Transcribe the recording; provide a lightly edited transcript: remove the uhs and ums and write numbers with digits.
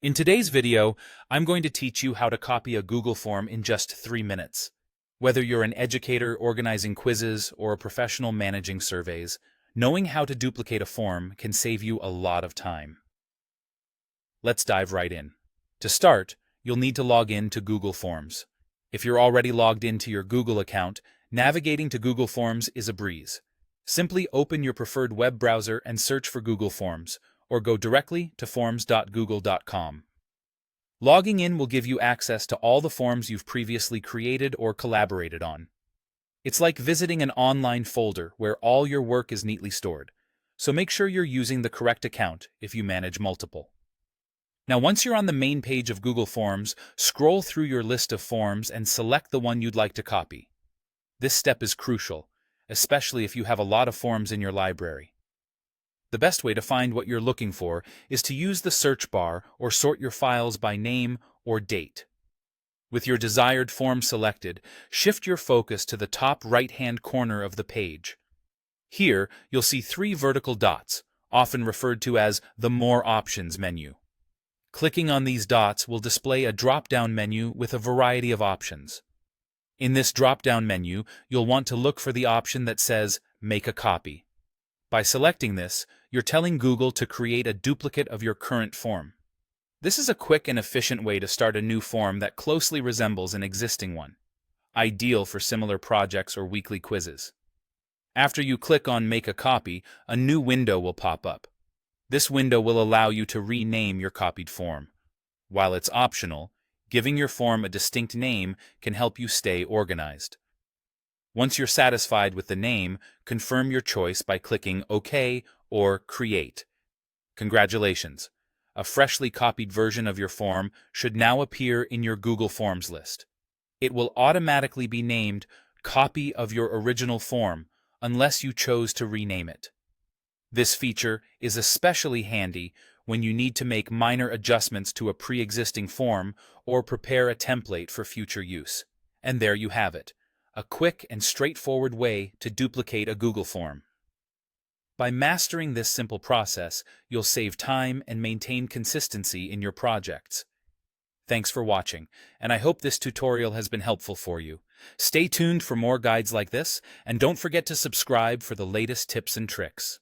In today's video, I'm going to teach you how to copy a Google form in just 3 minutes. Whether you're an educator organizing quizzes or a professional managing surveys, knowing how to duplicate a form can save you a lot of time. Let's dive right in. To start, you'll need to log in to Google Forms. If you're already logged into your Google account, navigating to Google Forms is a breeze. Simply open your preferred web browser and search for Google Forms, or go directly to forms.google.com. Logging in will give you access to all the forms you've previously created or collaborated on. It's like visiting an online folder where all your work is neatly stored, so make sure you're using the correct account if you manage multiple. Now, once you're on the main page of Google Forms, scroll through your list of forms and select the one you'd like to copy. This step is crucial, especially if you have a lot of forms in your library. The best way to find what you're looking for is to use the search bar or sort your files by name or date. With your desired form selected, shift your focus to the top right-hand corner of the page. Here, you'll see 3 vertical dots, often referred to as the More Options menu. Clicking on these dots will display a drop-down menu with a variety of options. In this drop-down menu, you'll want to look for the option that says Make a Copy. By selecting this, you're telling Google to create a duplicate of your current form. This is a quick and efficient way to start a new form that closely resembles an existing one, ideal for similar projects or weekly quizzes. After you click on Make a Copy, a new window will pop up. This window will allow you to rename your copied form. While it's optional, giving your form a distinct name can help you stay organized. Once you're satisfied with the name, confirm your choice by clicking OK or Create. Congratulations! A freshly copied version of your form should now appear in your Google Forms list. It will automatically be named Copy of Your Original Form unless you chose to rename it. This feature is especially handy when you need to make minor adjustments to a pre-existing form or prepare a template for future use. And there you have it. A quick and straightforward way to duplicate a Google form. By mastering this simple process, you'll save time and maintain consistency in your projects. Thanks for watching, and I hope this tutorial has been helpful for you. Stay tuned for more guides like this, and don't forget to subscribe for the latest tips and tricks.